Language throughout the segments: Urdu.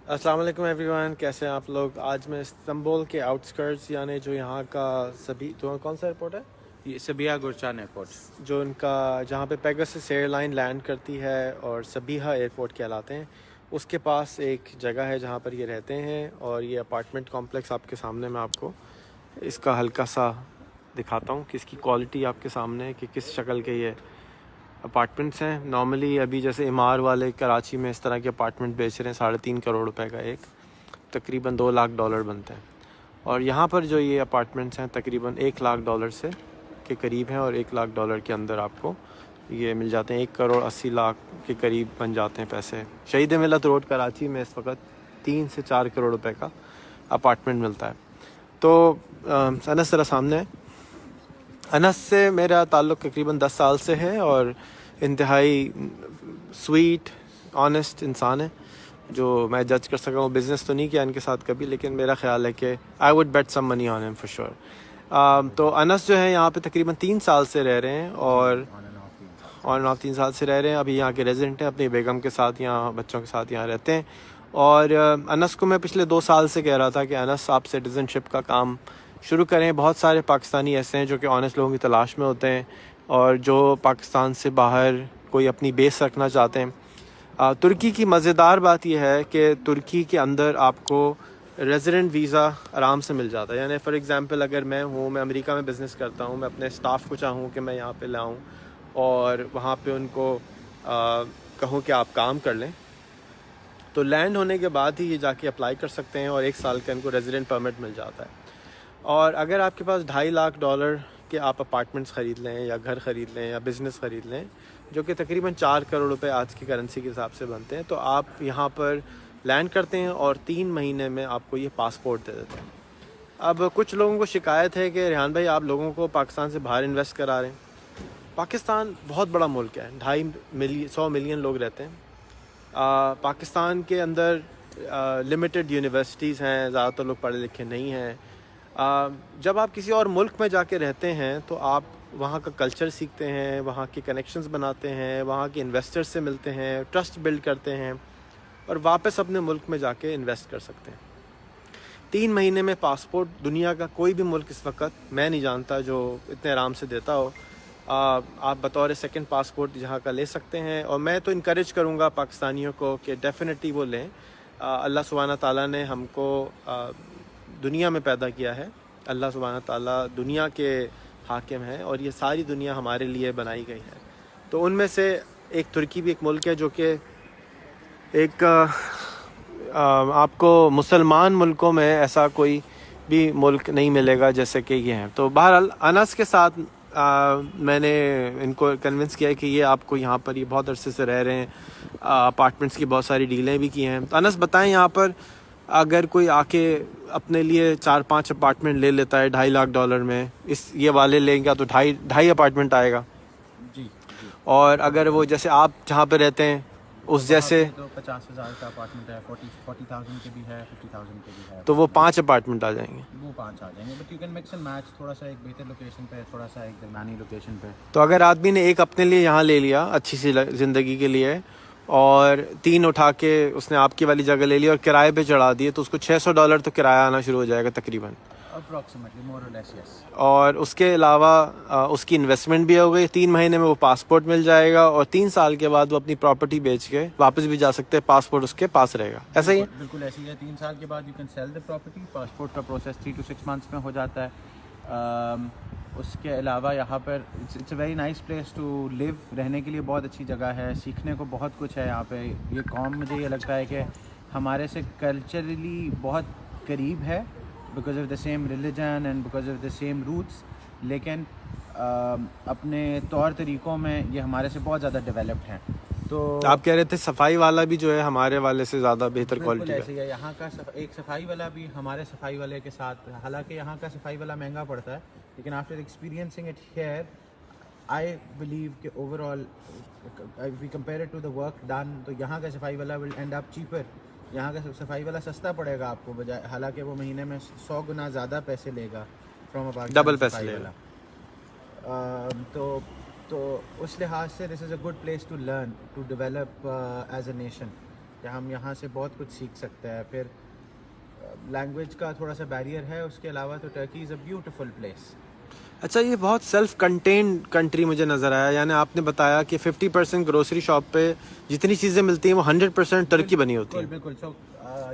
السلام علیکم ایوری ون، کیسے ہیں آپ لوگ؟ آج میں استنبول کے آؤٹسکرٹس یعنی جو یہاں کا کون سا ایئرپورٹ ہے یہ سبیہ گرچان ایئرپورٹ. جو ان کا جہاں پہ پیگاسس ایئر لائن لینڈ کرتی ہے اور سبیہا ایئرپورٹ کہلاتے ہیں، اس کے پاس ایک جگہ ہے جہاں پر یہ رہتے ہیں. اور یہ اپارٹمنٹ کمپلیکس آپ کے سامنے، میں آپ کو اس کا ہلکا سا دکھاتا ہوں کہ اس کی کوالٹی آپ کے سامنے ہے کہ کس شکل کے یہ اپارٹمنٹس ہیں. نارملی ابھی جیسے امار والے کراچی میں اس طرح کے اپارٹمنٹ بیچ رہے ہیں 3.5 کروڑ روپے کا ایک، تقریباً $2 لاکھ بنتا ہے. اور یہاں پر جو یہ اپارٹمنٹس ہیں تقریباً $1 لاکھ سے کے قریب ہیں، اور $1 لاکھ کے اندر آپ کو یہ مل جاتے ہیں. 1 کروڑ 80 لاکھ کے قریب بن جاتے ہیں پیسے. شہید ملت روڈ کراچی میں اس وقت 3 سے 4 کروڑ روپے کا اپارٹمنٹ ملتا ہے. تو انس ذرا سامنے ہے. انس سے میرا تعلق تقریباً 10 سال سے ہے، اور انتہائی سویٹ آنیسٹ انسان ہے جو میں جج کر سکا ہوں. بزنس تو نہیں کیا ان کے ساتھ کبھی، لیکن میرا خیال ہے کہ آئی وڈ بیٹ سم منی آن ہم فور شیور. تو انس جو ہے یہاں پہ تقریباً 3 سال سے رہ رہے ہیں، اور آن اینڈ آف 3 سال سے رہ رہے ہیں. ابھی یہاں کے ریزیڈنٹ ہیں، اپنی بیگم کے ساتھ یہاں بچوں کے ساتھ یہاں رہتے ہیں. اور انس کو میں پچھلے 2 سال سے کہہ رہا تھا کہ انس آپ سٹیزن شپ کا کام شروع کریں. بہت سارے پاکستانی ایسے ہیں جو کہ آنیسٹ لوگوں کی تلاش میں ہوتے ہیں، اور جو پاکستان سے باہر کوئی اپنی بیس رکھنا چاہتے ہیں. ترکی کی مزیدار بات یہ ہے کہ ترکی کے اندر آپ کو ریزیڈنٹ ویزا آرام سے مل جاتا ہے. یعنی فار ایگزامپل اگر میں امریکہ میں بزنس کرتا ہوں، میں اپنے اسٹاف کو چاہوں کہ میں یہاں پہ لاؤں اور وہاں پہ ان کو کہوں کہ آپ کام کر لیں، تو لینڈ ہونے کے بعد ہی یہ جا کے اپلائی کر سکتے ہیں، اور 1 سال کا ان کو ریزیڈنٹ پرمٹ مل جاتا ہے. اور اگر آپ کے پاس $2.5 لاکھ کے آپ اپارٹمنٹس خرید لیں یا گھر خرید لیں یا بزنس خرید لیں، جو کہ تقریباً 4 کروڑ روپے آج کی کرنسی کے حساب سے بنتے ہیں، تو آپ یہاں پر لینڈ کرتے ہیں اور 3 مہینے میں آپ کو یہ پاسپورٹ دے دیتے ہیں. اب کچھ لوگوں کو شکایت ہے کہ ریحان بھائی آپ لوگوں کو پاکستان سے باہر انویسٹ کرا رہے ہیں. پاکستان بہت بڑا ملک ہے، 100 ملین لوگ رہتے ہیں. پاکستان کے اندر لمیٹڈ یونیورسٹیز ہیں، زیادہ تر لوگ پڑھے لکھے نہیں ہیں. جب آپ کسی اور ملک میں جا کے رہتے ہیں تو آپ وہاں کا کلچر سیکھتے ہیں، وہاں کے کنیکشنز بناتے ہیں، وہاں کے انویسٹر سے ملتے ہیں، ٹرسٹ بلڈ کرتے ہیں، اور واپس اپنے ملک میں جا کے انویسٹ کر سکتے ہیں. 3 مہینے میں پاسپورٹ دنیا کا کوئی بھی ملک اس وقت میں نہیں جانتا جو اتنے آرام سے دیتا ہو. آپ بطور سیکنڈ پاسپورٹ یہاں کا لے سکتے ہیں، اور میں تو انکریج کروں گا پاکستانیوں کو کہ ڈیفینیٹلی وہ لیں. اللہ سبحانہ تعالیٰ نے ہم کو دنیا میں پیدا کیا ہے. اللہ سبحانہ تعالیٰ دنیا کے حاکم ہیں، اور یہ ساری دنیا ہمارے لیے بنائی گئی ہے. تو ان میں سے ایک ترکی بھی ایک ملک ہے جو کہ ایک آپ کو مسلمان ملکوں میں ایسا کوئی بھی ملک نہیں ملے گا جیسے کہ یہ ہیں. تو بہرحال انس کے ساتھ میں نے ان کو کنونس کیا کہ یہ آپ کو یہاں پر یہ بہت عرصے سے رہ رہے ہیں، اپارٹمنٹس کی بہت ساری ڈیلیں بھی کی ہیں. تو انس بتائیں، یہاں پر اگر کوئی آ کے اپنے لیے 4-5 اپارٹمنٹ لے لیتا ہے $2.5 لاکھ میں، یہ والے لیں گا تو ڈھائی اپارٹمنٹ آئے گا. جی. اور اگر وہ جیسے آپ جہاں پہ رہتے ہیں اس جیسے، تو 50,000 کا اپارٹمنٹ ہے، 40,000 کے بھی ہے، 50,000 کے بھی ہے، تو وہ 5 اپارٹمنٹ آ جائیں گے. وہ 5 آ جائیں گے. But you can mix and match, تھوڑا سا ایک بہتر لوکیشن پہ، تھوڑا سا ایک درمیانی لوکیشن پہ. تو اگر آدمی نے ایک اپنے لیے یہاں لے لیا اچھی سی زندگی کے لیے، اور 3 اٹھا کے اس نے آپ کی والی جگہ لے لی اور کرائے پہ چڑھا دیے، تو اس کو $600 تو کرایہ آنا شروع ہو جائے گا تقریباً. اپروکسیمیٹلی مور اور لیس، یس. اور اس کے علاوہ اس کی انویسٹمنٹ بھی ہو گئی. 3 مہینے میں وہ پاسپورٹ مل جائے گا، اور 3 سال کے بعد وہ اپنی پراپرٹی بیچ کے واپس بھی جا سکتے ہیں. پاسپورٹ اس کے پاس رہے گا. ایسا ہی ہے؟ بالکل ایسے ہی ہے. 3 سال کے بعد you can sell the property. Passport کا پروسیس 3 to 6 months میں ہو جاتا ہے. اس کے علاوہ یہاں پر it's a very nice place to live. رہنے کے لیے بہت اچھی جگہ ہے، سیکھنے کو بہت کچھ ہے یہاں پہ. یہ قوم مجھے یہ لگتا ہے کہ ہمارے سے کلچرلی بہت قریب ہے، because of the same religion and because of the same roots. لیکن اپنے طور طریقوں میں یہ ہمارے سے بہت زیادہ ڈیولپڈ ہیں. تو آپ کہہ رہے تھے صفائی والا بھی جو ہے ہمارے والے سے زیادہ بہتر بالکل کوالٹی ایسے کا. ہی ہے. یہاں کا ایک صفائی والا بھی ہمارے صفائی والے کے ساتھ، حالانکہ یہاں کا صفائی والا مہنگا پڑتا ہے، لیکن after experiencing it here I believe کہ overall we compare it to the work done, تو یہاں کا صفائی والا ول اینڈ اپ چیپر. یہاں کا صفائی والا سستا پڑے گا آپ کو، بجائے حالانکہ وہ مہینے میں 100 گنا زیادہ پیسے لے گا فرام اے پاکستانی ڈبل پیسے صفائی لے والا. تو اس لحاظ سے this is a good place to learn to develop as a nation. کہ ہم یہاں سے بہت کچھ سیکھ سکتے ہیں. پھر لینگویج کا تھوڑا سا بیریئر ہے, اس کے علاوہ تو Turkey is a beautiful place. اچھا یہ بہت سیلف کنٹینڈ کنٹری مجھے نظر آیا, یعنی آپ نے بتایا کہ 50% گروسری شاپ پہ جتنی چیزیں ملتی ہیں وہ 100% ترکی بنی ہوتی ہیں. بالکل. سو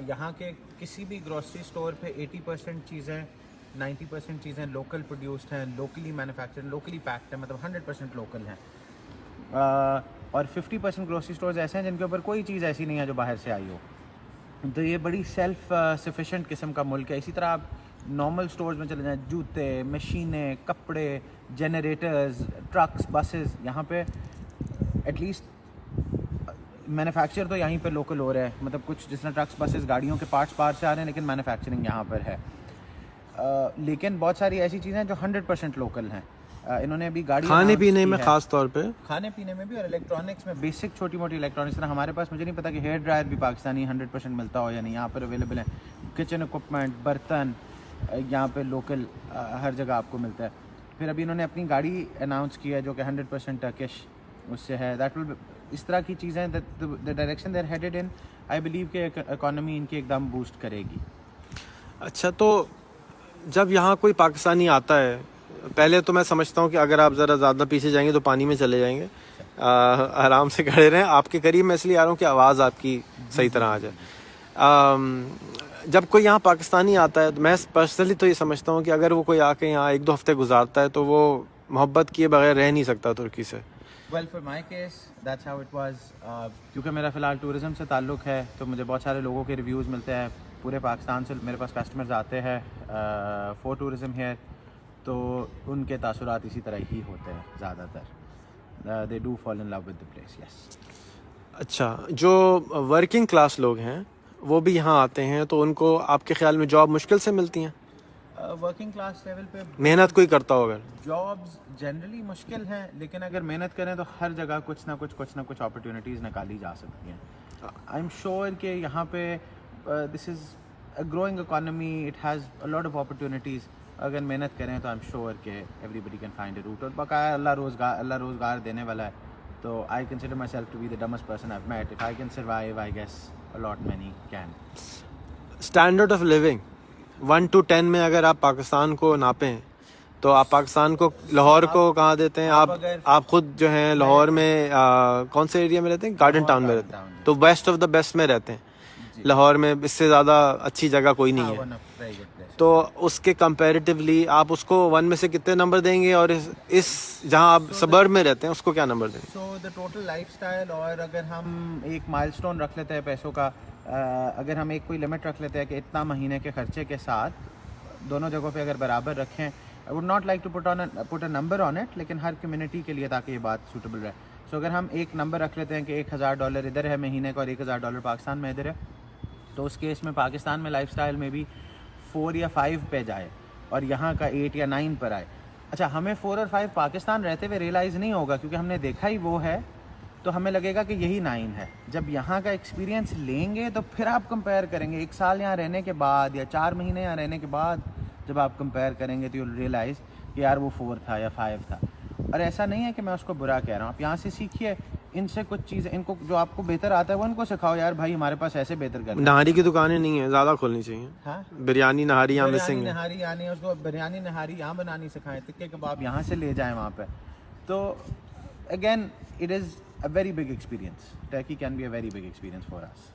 یہاں کے کسی بھی گروسری اسٹور پہ 80% چیزیں 90% چیزیں لوکل پروڈیوسڈ ہیں, لوکلی مینوفیکچر, لوکلی پیکڈ ہیں, مطلب 100% لوکل ہیں. اور 50% گروسری اسٹورز ایسے ہیں جن کے اوپر کوئی چیز ایسی نہیں ہے جو باہر سے آئی ہو. تو یہ بڑی سیلف سفیشینٹ قسم کا ملک ہے. اسی طرح آپ نارمل اسٹورز میں چلے جائیں, جوتے, مشینیں, کپڑے, جنریٹرز, ٹرکس, بسز, یہاں پہ ایٹ لیسٹ مینوفیکچر تو یہیں پہ لوکل ہو رہا ہے. مطلب کچھ جس طرح ٹرکس, بسز, گاڑیوں کے پارٹس باہر سے آ رہے ہیں, لیکن مینوفیکچرنگ یہاں پر ہے. لیکن بہت ساری ایسی چیزیں ہیں جو 100% لوکل ہیں. انہوں نے ابھی گاڑی کھانے پینے میں خاص طور پہ, کھانے پینے میں بھی, اور الیکٹرانکس میں بیسک چھوٹی موٹی الیکٹرانکس. طرح ہمارے پاس مجھے نہیں پتا کہ ہیئر ڈرائر بھی پاکستانی 100% ملتا ہو یا نہیں, یہاں پر اویلیبل ہیں. کچن اکوپمنٹ, برتن یہاں پہ لوکل ہر جگہ آپ کو ملتا ہے. پھر ابھی انہوں نے اپنی گاڑی اناؤنس کی ہے جو کہ 100% ٹرکش اس سے ہے. دیٹ ول, اس طرح کی چیزیں, the direction they are headed in, I believe کہ اکانومی ان کی ایک دم بوسٹ کرے گی. اچھا تو جب یہاں کوئی پاکستانی آتا ہے, پہلے تو میں سمجھتا ہوں کہ اگر آپ ذرا زیادہ پیچھے جائیں گے تو پانی میں چلے جائیں گے, آرام سے کھڑے رہیں. آپ کے قریب میں اس لیے آ رہا ہوں کہ آواز آپ کی صحیح طرح آ جائے. جب کوئی یہاں پاکستانی آتا ہے تو میں پرسنلی تو یہ سمجھتا ہوں کہ اگر وہ کوئی آ کے یہاں 1-2 ہفتے گزارتا ہے تو وہ محبت کیے بغیر رہ نہیں سکتا ترکی سے. Well for my case that's how it was. کیونکہ میرا فی الحال ٹورزم سے تعلق ہے تو مجھے بہت سارے لوگوں کے ریویوز ملتے ہیں پورے پاکستان سے. میرے پاس کسٹمرز آتے ہیں فور ٹورزم ہیئر, تو ان کے تاثرات اسی طرح ہی ہوتے ہیں زیادہ تر. They do fall in love with the place. Yes. اچھا, جو ورکنگ کلاس لوگ ہیں وہ بھی یہاں آتے ہیں تو ان کو آپ کے خیال میں جاب مشکل سے ملتی ہیں؟ ورکنگ کلاس لیول پہ محنت کوئی کرتا ہوگا. جابز جنرلی مشکل ہیں, لیکن اگر محنت کریں تو ہر جگہ کچھ نہ کچھ اپرچونیٹیز نکالی جا سکتی ہیں. آئی ایم شیور کہ یہاں پہ this is a growing economy, it has a lot of opportunities. اگر محنت کریں تو آئی ایم شیور کہ everybody can find a route. اور بقایا اللہ روزگار دینے والا ہے. تو I consider myself to be the dumbest person I have met. If I can survive, I guess a lot many can. Standard of living 1 to 10 میں اگر آپ پاکستان کو ناپیں تو آپ پاکستان کو, لاہور کو کہاں دیتے ہیں آپ خود جو ہیں لاہور میں کون سے ایریا میں رہتے ہیں؟ گارڈن ٹاؤن میں رہتے ہیں, تو بیسٹ آف دا بیسٹ میں رہتے ہیں. لاہور میں اس سے زیادہ اچھی جگہ کوئی نہیں ہے. تو اس کے کمپیریٹیولی آپ اس کو 1 میں سے کتنے نمبر دیں گے, اور اس جہاں آپ سبرب میں رہتے ہیں اس کو کیا نمبر دیں گے؟ سو دا ٹوٹل لائف اسٹائل, اور اگر ہم ایک مائل اسٹون رکھ لیتے ہیں پیسوں کا, اگر ہم ایک کوئی لمٹ رکھ لیتے ہیں کہ اتنا مہینے کے خرچے کے ساتھ دونوں جگہوں پہ اگر برابر رکھیں, I would not like to put a number on it, لیکن ہر کمیونٹی کے لیے تاکہ یہ بات سوٹیبل رہے. سو اگر ہم ایک نمبر رکھ لیتے ہیں کہ $1,000 ادھر ہے مہینے کا اور $1,000 پاکستان میں ادھر ہے, تو اس کیس میں پاکستان میں لائف اسٹائل میں بھی 4 یا 5 پہ جائے اور یہاں کا 8 یا 9 پر آئے. اچھا, ہمیں 4 اور 5 پاکستان رہتے ہوئے ریئلائز نہیں ہوگا کیونکہ ہم نے دیکھا ہی وہ ہے, تو ہمیں لگے گا کہ یہی 9 ہے. جب یہاں کا ایکسپیرینس لیں گے تو پھر آپ کمپیئر کریں گے 1 سال یہاں رہنے کے بعد یا 4 مہینے یہاں رہنے کے بعد, جب آپ کمپیئر کریں گے تو یو ریئلائز کہ یار وہ 4 تھا یا 5 تھا. اور ایسا نہیں ہے کہ میں اس کو برا کہہ رہا ہوں, آپ یہاں سے سیکھیے, ان سے کچھ چیزیں, ان کو جو آپ کو بہتر آتا ہے وہ ان کو سکھاؤ. یار بھائی ہمارے پاس ایسے بہتر کرنا. نہاری کی دکانیں نہیں ہیں, زیادہ کھولنی چاہیے. ہاں, بریانی نہاری یہاں مسنگ ہے. نہاری یعنی اس کو بریانی نہاری یہاں بنانی سکھائیں, ٹکے کباب یہاں سے لے جائیں وہاں پہ. تو again it is a very big experience. Turkey can be a very big experience for us.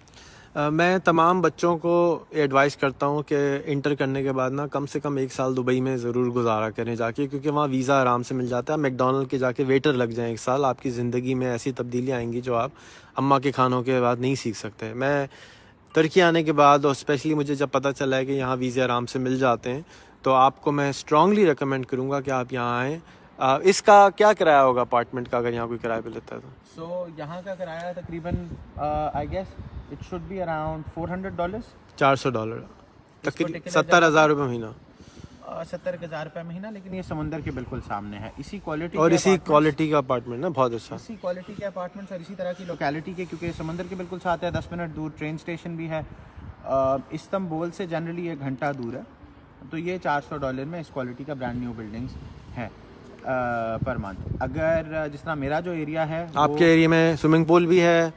میں تمام بچوں کو ایڈوائز کرتا ہوں کہ انٹر کرنے کے بعد نا کم سے کم 1 سال دبئی میں ضرور گزارا کریں جا کے, کیونکہ وہاں ویزا آرام سے مل جاتا ہے. میک ڈونلڈ کے جا کے ویٹر لگ جائیں 1 سال, آپ کی زندگی میں ایسی تبدیلیاں آئیں گی جو آپ اماں کے کھانوں کے بعد نہیں سیکھ سکتے. میں ترکی آنے کے بعد, اور اسپیشلی مجھے جب پتہ چلا ہے کہ یہاں ویزے آرام سے مل جاتے ہیں, تو آپ کو میں اسٹرانگلی ریکمینڈ کروں گا کہ آپ یہاں آئیں. اس کا کیا کرایہ ہوگا اپارٹمنٹ کا اگر یہاں کوئی کرایہ پہ لیتا ہے تو؟ سو یہاں کا کرایہ تقریباً I guess it should be around $400. $400 تقریباً 70,000 روپے مہینہ. 70,000 روپے مہینہ, لیکن یہ سمندر کے بالکل سامنے ہے. اسی کوالٹی اور اسی کوالٹی کا اپارٹمنٹ نا, بہت اچھا. اسی کوالٹی کے اپارٹمنٹس اور اسی طرح کی لوکیلٹی کے, کیونکہ سمندر کے بالکل ساتھ ہے, 10 منٹ دور ٹرین اسٹیشن بھی ہے. استنبول سے جنرلی 1 گھنٹہ دور ہے. تو یہ $400 میں اس کوالٹی کا برانڈ نیو بلڈنگس ہیں. Per month. اگر جس طرح میرا جو ایریا ہے, آپ کے ایریا میں سوئمنگ پول بھی ہے,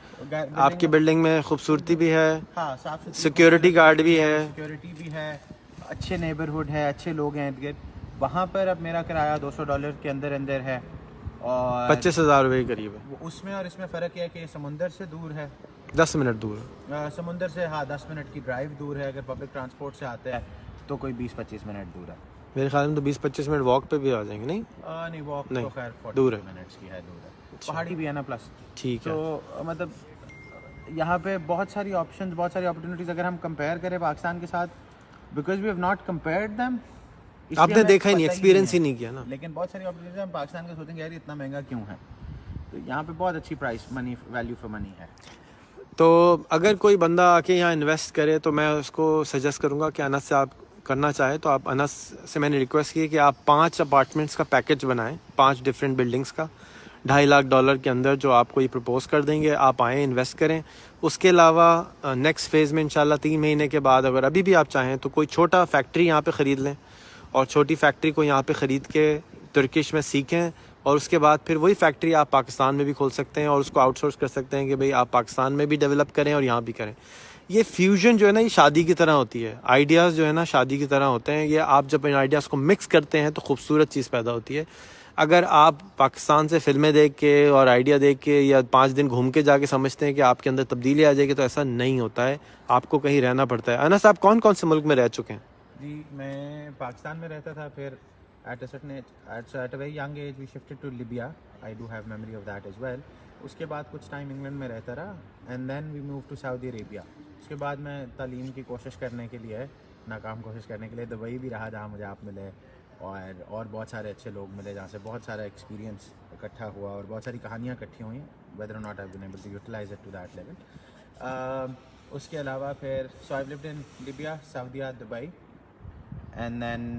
آپ کی بلڈنگ میں خوبصورتی بھی ہے, ہاں صاف ستھری, سیکیورٹی گارڈ بھی ہے, سیکیورٹی بھی ہے, اچھے نیبرہڈ ہے, اچھے لوگ ہیں ارد گرد. وہاں پر اب میرا کرایہ $200 کے اندر ہے, اور 25,000 روپے کے قریب ہے. اس میں اور اس میں فرق یہ ہے کہ سمندر سے دور ہے, 10 منٹ دور ہے. سمندر سے 10 منٹ کی ڈرائیو دور ہے. اگر پبلک ٹرانسپورٹ سے آتے ہیں تو کوئی 20-25 منٹ دور ہے. میرے خیال میں تو 20-25 منٹ واک پہ بھی آ جائیں گے. نہیں نہیں, واک تو خیر 40 دور ہے, منٹس کی ہے, دور ہے. پہاڑی بھی ہے نا پلس. ٹھیک ہے. تو مطلب یہاں پہ بہت ساری آپشنز, بہت ساری اپرچونیٹیز اگر ہم کمپیئر کریں پاکستان کے ساتھ, because we have not compared them. آپ نے دیکھا ہی نہیں, ایکسپیرینس ہی نہیں کیا نا. لیکن بہت ساری اپرچونیٹیز ہم پاکستان کے سوچیں گے یار اتنا مہنگا کیوں ہے, تو یہاں پہ بہت اچھی price money, value for money ہے. تو اگر کوئی بندہ آ کے یہاں انویسٹ کرے تو میں اس کو سجیسٹ کروں گا کہ انس سے آپ کرنا چاہے تو آپ انس سے میں نے ریکویسٹ کی کہ آپ 5 اپارٹمنٹس کا پیکج بنائیں, 5 ڈفرینٹ بلڈنگس کا $2.5 لاکھ کے اندر جو آپ کو یہ پرپوز کر دیں گے. آپ آئیں, انویسٹ کریں. اس کے علاوہ نیکسٹ فیز میں انشاءاللہ 3 مہینے کے بعد اگر ابھی بھی آپ چاہیں تو کوئی چھوٹا فیکٹری یہاں پہ خرید لیں, اور چھوٹی فیکٹری کو یہاں پہ خرید کے ترکش میں سیکھیں, اور اس کے بعد پھر وہی فیکٹری آپ پاکستان میں بھی کھول سکتے ہیں اور اس کو آؤٹ سورس کر سکتے ہیں کہ بھئی آپ پاکستان میں بھی ڈیولپ کریں اور یہاں بھی کریں. یہ فیوژن جو ہے نا, یہ شادی کی طرح ہوتی ہے. آئیڈیاز جو ہے نا شادی کی طرح ہوتے ہیں. یہ آپ جب ان آئیڈیاز کو مکس کرتے ہیں تو خوبصورت چیز پیدا ہوتی ہے. اگر آپ پاکستان سے فلمیں دیکھ کے اور آئیڈیا دیکھ کے یا 5 دن گھوم کے جا کے سمجھتے ہیں کہ آپ کے اندر تبدیلی آ جائے گی, تو ایسا نہیں ہوتا ہے. آپ کو کہیں رہنا پڑتا ہے. انس آپ کون کون سے ملک میں رہ چکے ہیں؟ جی میں پاکستان میں رہتا تھا, پھر at a very young age we shifted to Libya. I do have memory of that as well. اس کے بعد کچھ ٹائم انگلینڈ میں رہتا رہا, and then we moved to Saudi Arabia. اس کے بعد میں تعلیم کی کوشش کرنے کے لیے, ناکام کوشش کرنے کے لیے دبئی بھی رہا جہاں مجھے آپ ملے, اور بہت سارے اچھے لوگ ملے جہاں سے بہت سارا ایکسپیرینس اکٹھا ہوا اور بہت ساری کہانیاں اکٹھی ہوئیں, whether or not I've been able to utilize it to that level. اس کے علاوہ پھر so I've lived in Libya, Saudi, Dubai, and then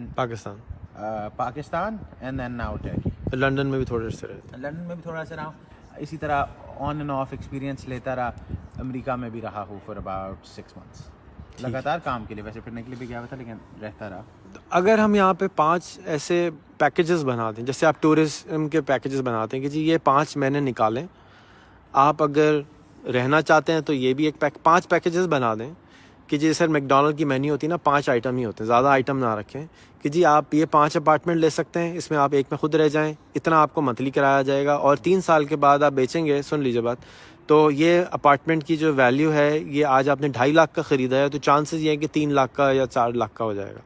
Pakistan and then now Turkey. London میں بھی تھوڑے سے رہے, لنڈن میں بھی تھوڑا سا رہا. اسی طرح آن اینڈ آف ایکسپیرینس لیتا رہا. امریکہ میں بھی رہا ہوں فار اباؤٹ 6 months, لگاتار کام کے لیے, ویسے پھرنے کے لیے بھی گیا ہوا تھا لیکن رہتا رہا. اگر ہم یہاں پہ 5 ایسے پیکیجز بنا دیں, جیسے آپ ٹورزم کے پیکیجز بناتے ہیں کہ جی یہ 5 مہینے نکالیں, آپ اگر رہنا چاہتے ہیں تو یہ بھی ایک 5 پیکیجز بنا دیں کہ جی سر میکڈونلڈ کی مینیو ہوتی ہے نا, 5 آئٹم ہی ہوتے ہیں, زیادہ آئٹم نہ رکھیں, کہ جی آپ یہ 5 اپارٹمنٹ لے سکتے ہیں, اس میں آپ ایک میں خود رہ جائیں, اتنا آپ کو منتھلی کرایا جائے گا, اور 3 سال کے بعد آپ بیچیں گے. سن لیجیے بات, تو یہ اپارٹمنٹ کی جو ویلیو ہے, یہ آج آپ نے 2.5 لاکھ کا خریدا ہے تو چانسز یہ ہے کہ 3 لاکھ کا یا 4 لاکھ کا ہو جائے گا.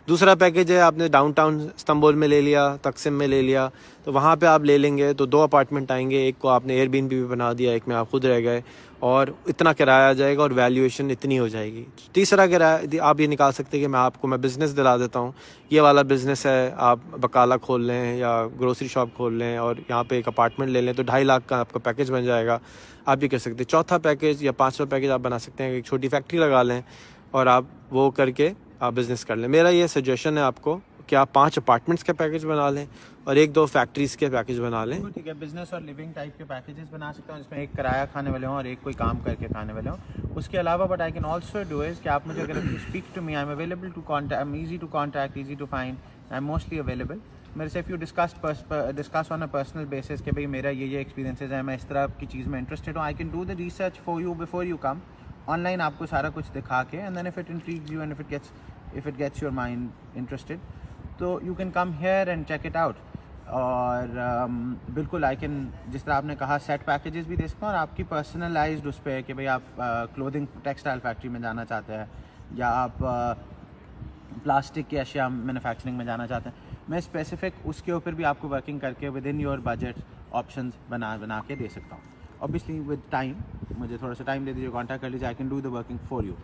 دوسرا پیکیج ہے آپ نے ڈاؤن ٹاؤن استنبول میں لے لیا, تقسیم میں لے لیا, تو وہاں پہ آپ لے لیں گے تو 2 اپارٹمنٹ آئیں گے, ایک کو آپ نے ایئر بی این بی بھی بنا دیا, ایک میں آپ خود رہ گئے, اور اتنا کرایہ آ جائے گا اور ویلیویشن اتنی ہو جائے گی. تیسرا کرایہ آپ یہ نکال سکتے ہیں کہ میں بزنس دلا دیتا ہوں, یہ والا بزنس ہے, آپ بقالہ کھول لیں یا گروسری شاپ کھول لیں اور یہاں پہ ایک اپارٹمنٹ لے لیں, تو 2.5 لاکھ کا آپ کا پیکیج بن جائے گا. آپ یہ کر سکتے ہیں. چوتھا پیکیج یا 5واں پیکیج آپ بنا سکتے ہیں کہ ایک چھوٹی فیکٹری لگا لیں اور آپ وہ کر کے آپ بزنس کر لیں. میرا یہ سجیشن ہے آپ کو کہ آپ 5 اپارٹمنٹس کے پیکیج بنا لیں اور 1-2 فیکٹریز کے پیکیج بنا لیں. ٹھیک ہے, بزنس اور لیونگ ٹائپ کے پیکیجز بنا سکتا ہوں, جس میں ایک کرایہ کھانے والے ہوں اور ایک کوئی کام کر کے کھانے والے ہوں. اس کے علاوہ but I can also do as کہ آپ مجھے اگر speak to me, I am available to contact, I am easy to contact, easy to find, I am mostly available. میرے سے if you discuss on a personal basis کہ بھائی میرا یہ ایکسپیرینسز ہیں, میں اس طرح کی چیز میں انٹرسٹیڈ ہوں, I can do the research for you before you come. Online آپ کو سارا کچھ دکھا کے, and then if it intrigues you and if it gets your mind interested, تو you can come here and check it out. اور بالکل آئی کین, جس طرح آپ نے کہا سیٹ پیکیجز بھی دے سکتا ہوں, اور آپ کی پرسنلائزڈ اس پہ کہ بھائی آپ کلودنگ ٹیکسٹائل فیکٹری میں جانا چاہتے ہیں یا آپ پلاسٹک کی اشیاء مینوفیکچرنگ میں جانا چاہتے ہیں, میں اسپیسیفک اس کے اوپر بھی آپ کو ورکنگ کر کے with in your budget options بنا کے دے سکتا ہوں. اوبیسلی ود ٹائم, مجھے تھوڑا سا ٹائم دے دیجیے, کانٹیکٹ کر لیجیے, آئی can do the working for you.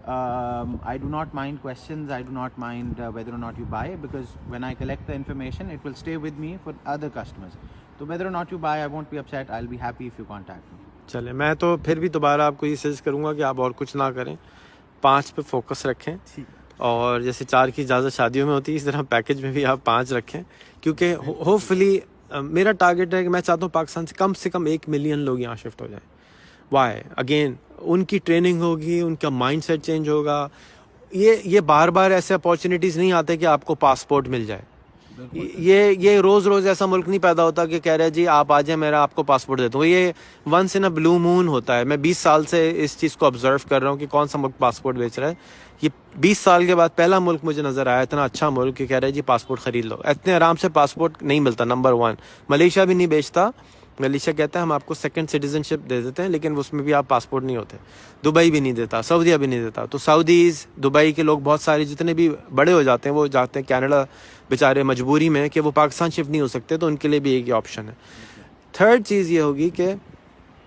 I do not mind questions, I do not mind whether or not you buy, because when I collect the information it will stay with me for other customers. So whether or not you buy, I won't be upset, I'll be happy if you contact me. چلے, میں تو پھر بھی دوبارہ آپ کو یہ سجیسٹ کروں گا کہ آپ اور کچھ نہ کریں, 5 پہ فوکس رکھیں, اور جیسے 4 کی اجازت شادیوں میں ہوتی ہے, اس طرح پیکیج میں بھی آپ 5 رکھیں, کیونکہ ہوپ فلی میرا ٹارگیٹ ہے کہ میں چاہتا ہوں پاکستان سے کم 1 ملین لوگ یہاں شفٹ ہو جائیں. وائی اگین, ان کی ٹریننگ ہوگی, ان کا مائنڈ سیٹ چینج ہوگا. یہ بار بار ایسے اپارچونیٹیز نہیں آتے کہ آپ کو پاسپورٹ مل جائے. یہ روز روز ایسا ملک نہیں پیدا ہوتا کہ کہہ رہے جی آپ آ جائیں میرا آپ کو پاسپورٹ دیتا ہوں. یہ ونس ان اے بلو مون ہوتا ہے. میں 20 سال سے اس چیز کو آبزرو کر رہا ہوں کہ کون سا ملک پاسپورٹ بیچ رہا ہے. یہ 20 سال کے بعد پہلا ملک مجھے نظر آیا اتنا اچھا ملک کہ کہہ رہے جی پاسپورٹ خرید لو. اتنے آرام سے پاسپورٹ نہیں ملتا. نمبر 1 ملیشیا بھی نہیں بیچتا. ملیشیا کہتا ہے ہم آپ کو سیکنڈ سٹیزن شپ دے دیتے ہیں لیکن اس میں بھی آپ پاسپورٹ نہیں ہوتے. دبئی بھی نہیں دیتا, سعودیہ بھی نہیں دیتا. تو سعودیز, دبئی کے لوگ بہت سارے جتنے بھی بڑے ہو جاتے ہیں وہ جاتے ہیں کینیڈا بیچارے مجبوری میں کہ وہ پاکستان شفٹ نہیں ہو سکتے, تو ان کے لیے بھی ایک آپشن ہے. تھرڈ چیز یہ ہوگی کہ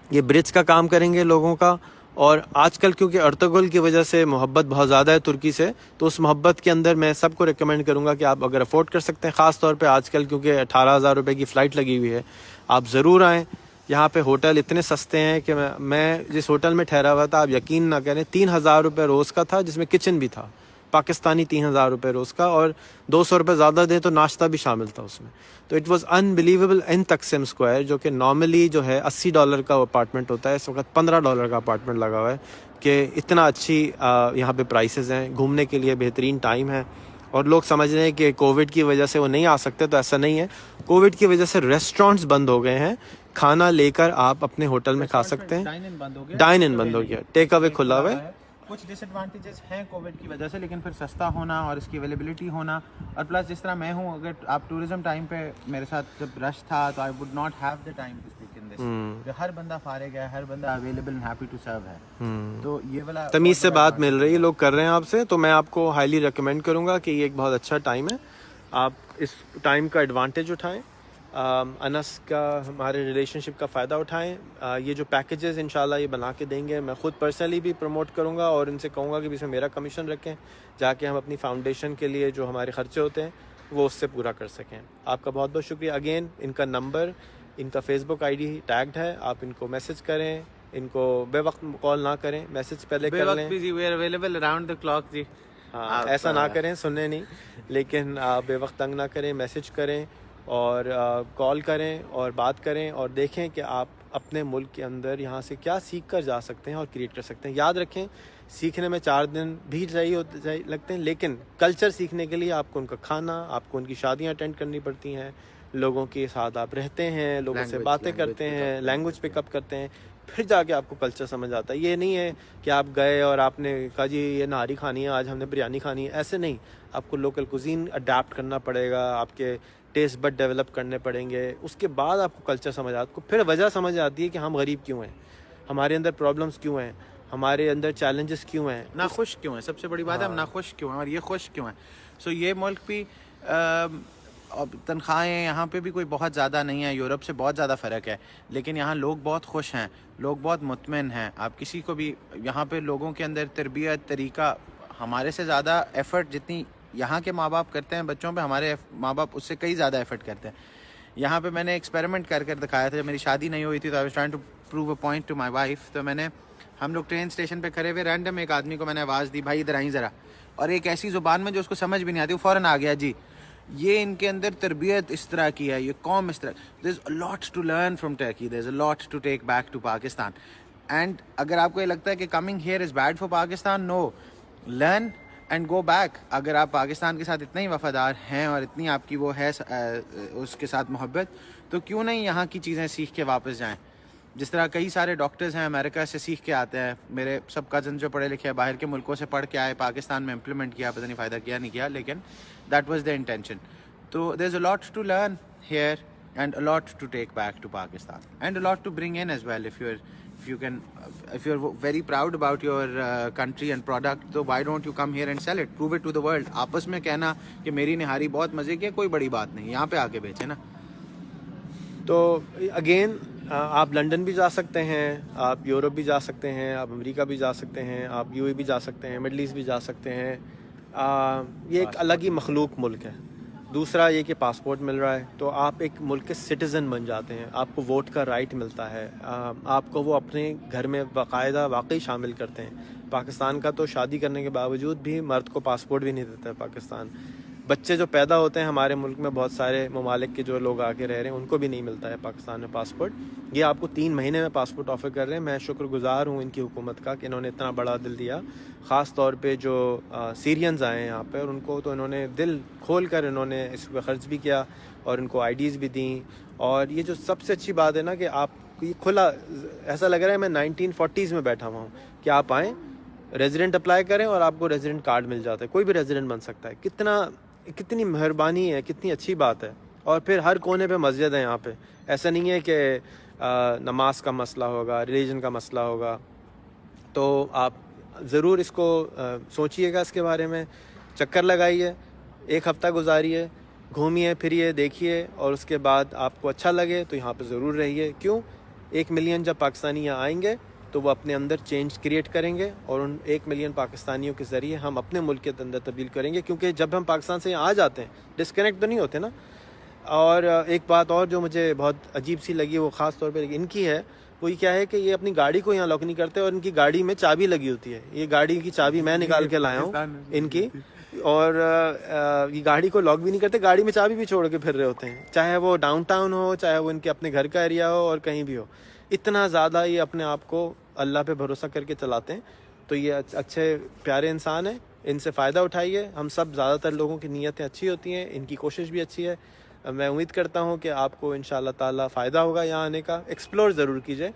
یہ برج کا کام کریں گے لوگوں کا. اور آج کل کیونکہ ارطغرل کی وجہ سے محبت بہت زیادہ ہے ترکی سے, تو اس محبت کے اندر میں سب کو ریکمینڈ کروں گا کہ آپ اگر افورڈ کر سکتے ہیں, خاص طور پہ آج کل کیونکہ 18,000 روپے کی فلائٹ لگی ہوئی ہے, آپ ضرور آئیں. یہاں پہ ہوٹل اتنے سستے ہیں کہ میں جس ہوٹل میں ٹھہرا ہوا تھا آپ یقین نہ کریں 3,000 روپے روز کا تھا, جس میں کچن بھی تھا, پاکستانی 3,000 روپے روز کا, اور 200 روپے زیادہ دیں تو ناشتہ بھی شامل تھا اس میں. تو اٹ واز انبلیویبل. ان تقسیم اسکوائر جو کہ نارملی جو ہے $80 کا اپارٹمنٹ ہوتا ہے, اس وقت $15 کا اپارٹمنٹ لگا ہوا ہے. کہ اتنا اچھی یہاں پہ پرائسز ہیں. گھومنے کے لیے بہترین ٹائم ہے. اور لوگ سمجھ رہے ہیں کہ کووڈ کی وجہ سے وہ نہیں آ سکتے, تو ایسا نہیں ہے. کووڈ کی وجہ سے ریسٹورینٹس بند ہو گئے ہیں, کھانا لے کر آپ اپنے ہوٹل میں کھا سکتے ہیں. ڈائن ان بند ہو گیا, ٹیک اوے کھلا ہوا ہے. کچھ ڈس ایڈوانٹیجز ہیں کووڈ کی وجہ سے, لیکن پھر سستا ہونا اور اس کی اویلیبلٹی ہونا, اور پلس جس طرح میں ہوں, اگر آپ ٹورزم ٹائم پہ میرے ساتھ جب رش تھا تو I would not have the time to speak in this. ہر بندہ فارغ ہے, ہر بندہ available and happy to serve ہے. تو یہ والا تمیز سے بات مل رہی ہے, لوگ کر رہے ہیں آپ سے, تو میں آپ کو ہائیلی ریکمینڈ کروں گا کہ یہ ایک بہت اچھا ٹائم ہے. آپ اس ٹائم کا ایڈوانٹیج اٹھائیں, انس کا ہمارے ریلیشن شپ کا فائدہ اٹھائیں. یہ جو پیکیجز انشاءاللہ یہ بنا کے دیں گے, میں خود پرسنلی بھی پروموٹ کروں گا اور ان سے کہوں گا کہ اس میں میرا کمیشن رکھیں, جا کے ہم اپنی فاؤنڈیشن کے لیے جو ہمارے خرچے ہوتے ہیں وہ اس سے پورا کر سکیں. آپ کا بہت بہت شکریہ. اگین ان کا نمبر, ان کا فیس بک ID ٹیگڈ ہے, آپ ان کو میسج کریں. ان کو بے وقت کال نہ کریں, میسج پہلے کر لیں. We are available around the clock جی. ہاں ایسا نہ کریں, سننے نہیں, لیکن بے وقت تنگ نہ کریں, میسج کریں اور کال کریں اور بات کریں, اور دیکھیں کہ آپ اپنے ملک کے اندر یہاں سے کیا سیکھ کر جا سکتے ہیں اور کریٹ کر سکتے ہیں. یاد رکھیں سیکھنے میں 4 دن بھی لگتے ہیں, لیکن کلچر سیکھنے کے لیے آپ کو ان کا کھانا, آپ کو ان کی شادیاں اٹینڈ کرنی پڑتی ہیں, لوگوں کے ساتھ آپ رہتے ہیں, لوگوں سے باتیں کرتے ہیں, لینگویج پک اپ کرتے ہیں, پھر جا کے آپ کو کلچر سمجھ آتا ہے. یہ نہیں ہے کہ آپ گئے اور آپ نے کہا جی یہ نہاری کھانی ہے, آج ہم نے بریانی کھانی ہے. ایسے نہیں, آپ کو لوکل کوزین اڈیپٹ کرنا پڑے گا, آپ کے ٹیسٹ بڈ ڈیولپ کرنے پڑیں گے. اس کے بعد آپ کو کلچر سمجھ آتا, کو پھر وجہ سمجھ آتی ہے کہ ہم غریب کیوں ہیں, ہمارے اندر پرابلمس کیوں ہیں, ہمارے اندر چیلنجز کیوں ہیں, ناخوش کیوں ہیں. سب سے بڑی بات ہے ہم ناخوش کیوں ہیں اور یہ خوش کیوں ہیں. سو یہ ملک بھی تنخواہیں یہاں پہ بھی کوئی بہت زیادہ نہیں ہے, یورپ سے بہت زیادہ فرق ہے, لیکن یہاں لوگ بہت خوش ہیں, لوگ بہت مطمئن ہیں. آپ کسی کو بھی یہاں پہ لوگوں کے اندر تربیت, طریقہ, ہمارے سے زیادہ ایفرٹ جتنی یہاں کے ماں باپ کرتے ہیں بچوں پہ, ہمارے ماں باپ اس سے کئی زیادہ ایفرٹ کرتے ہیں. یہاں پہ میں نے ایکسپیریمنٹ کر دکھایا تھا. جب میری شادی نہیں ہوئی تھی تو I was trying to prove a point to my wife. تو ہم لوگ ٹرین اسٹیشن پہ کھڑے ہوئے, رینڈم ایک آدمی کو میں نے آواز دی, بھائی ادھر آئیں ذرا, اور ایک ایسی زبان میں جو اس کو سمجھ بھی نہیں آتی, وہ فوراً آ گیا جی. یہ ان کے اندر تربیت اس طرح کی ہے, یہ قوم اس طرح. There is a lot to learn from Turkey, there is a lot to take back to Pakistan. And اگر آپ کو یہ لگتا ہے کہ coming here is bad for Pakistan, no, learn and go back. اگر آپ پاکستان کے ساتھ اتنے ہی وفادار ہیں اور اتنی آپ کی وہ ہے اس کے ساتھ محبت, تو کیوں نہیں یہاں کی چیزیں سیکھ کے واپس جائیں. جس طرح کئی سارے ڈاکٹرز ہیں امریکہ سے سیکھ کے آتے ہیں. میرے سب کزن جو پڑھے لکھے ہیں باہر کے ملکوں سے پڑھ کے آئے, پاکستان میں امپلیمنٹ کیا, پتہ نہیں فائدہ کیا نہیں کیا, لیکن دیٹ واز دا انٹینشن. تو there is a lot to learn here and a lot to take back to Pakistan, and a lot to bring in as well. if you are very proud about your country and product, so why don't you come here and sell it, prove it to the world. آپس میں کہنا کہ میری نہاری بہت مزے کی ہے, کوئی بڑی بات نہیں, یہاں پہ آ کے بیچے نا. تو اگین آپ لنڈن بھی جا سکتے ہیں, آپ یورپ بھی جا سکتے ہیں, آپ امریکہ بھی جا سکتے ہیں, آپ UAE بھی جا سکتے ہیں, مڈل ایسٹ بھی جا سکتے ہیں. یہ ایک الگ ہی مخلوق ملک ہے. دوسرا یہ کہ پاسپورٹ مل رہا ہے تو آپ ایک ملک کے سٹیزن بن جاتے ہیں, آپ کو ووٹ کا رائٹ ملتا ہے, آپ کو وہ اپنے گھر میں باقاعدہ واقعی شامل کرتے ہیں. پاکستان کا تو شادی کرنے کے باوجود بھی مرد کو پاسپورٹ بھی نہیں دیتا ہے پاکستان. بچے جو پیدا ہوتے ہیں ہمارے ملک میں، بہت سارے ممالک کے جو لوگ آ کے رہ رہے ہیں ان کو بھی نہیں ملتا ہے پاکستان میں پاسپورٹ. یہ آپ کو 3 مہینے میں پاسپورٹ آفر کر رہے ہیں. میں شکر گزار ہوں ان کی حکومت کا کہ انہوں نے اتنا بڑا دل دیا. خاص طور پہ جو سیرینز آئے ہیں یہاں پہ، اور ان کو تو انہوں نے دل کھول کر انہوں نے اس پہ خرچ بھی کیا اور ان کو آئی ڈیز بھی دیں. اور یہ جو سب سے اچھی بات ہے نا کہ آپ کو یہ کھلا، ایسا لگ رہا ہے میں 1940s میں بیٹھا ہوا ہوں کہ آپ آئیں، ریزیڈنٹ اپلائی کریں اور آپ کو ریزیڈنٹ کارڈ مل جاتا ہے. کوئی بھی ریزیڈنٹ بن سکتا ہے. کتنی مہربانی ہے، کتنی اچھی بات ہے. اور پھر ہر کونے پہ مسجد ہے یہاں پہ. ایسا نہیں ہے کہ نماز کا مسئلہ ہوگا، ریلیجن کا مسئلہ ہوگا. تو آپ ضرور اس کو سوچئے گا، اس کے بارے میں چکر لگائیے، 1 ہفتہ گزاریے، گھومیے پھریے، دیکھیے، اور اس کے بعد آپ کو اچھا لگے تو یہاں پہ ضرور رہیے. کیوں؟ 1 ملین جب پاکستانی یہاں آئیں گے تو وہ اپنے اندر چینج کریٹ کریں گے، اور ان 1 ملین پاکستانیوں کے ذریعے ہم اپنے ملک کے اندر تبدیل کریں گے. کیونکہ جب ہم پاکستان سے یہاں آ جاتے ہیں ڈسکنیکٹ تو نہیں ہوتے نا. اور ایک بات اور جو مجھے بہت عجیب سی لگی، وہ خاص طور پہ ان کی ہے. وہ یہ کیا ہے کہ یہ اپنی گاڑی کو یہاں لاک نہیں کرتے، اور ان کی گاڑی میں چابی لگی ہوتی ہے. یہ گاڑی کی چابی میں نکال کے لایا ہوں ان کی، اور یہ گاڑی کو لاک بھی نہیں کرتے، گاڑی میں چابی بھی چھوڑ کے پھر رہے ہوتے ہیں، چاہے وہ ڈاؤن ٹاؤن ہو، چاہے وہ ان کے اپنے گھر کا ایریا ہو، اور کہیں بھی ہو. اتنا زیادہ یہ اپنے آپ کو اللہ پہ بھروسہ کر کے چلاتے ہیں. تو یہ اچھے پیارے انسان ہیں، ان سے فائدہ اٹھائیے. ہم سب، زیادہ تر لوگوں کی نیتیں اچھی ہوتی ہیں، ان کی کوشش بھی اچھی ہے. میں امید کرتا ہوں کہ آپ کو انشاءاللہ تعالیٰ فائدہ ہوگا یہاں آنے کا. ایکسپلور ضرور کیجیے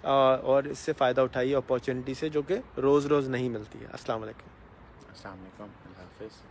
اور اس سے فائدہ اٹھائیے اپارچونٹی سے، جو کہ روز روز نہیں ملتی ہے. السلام علیکم. السلام علیکم. اللہ حافظ.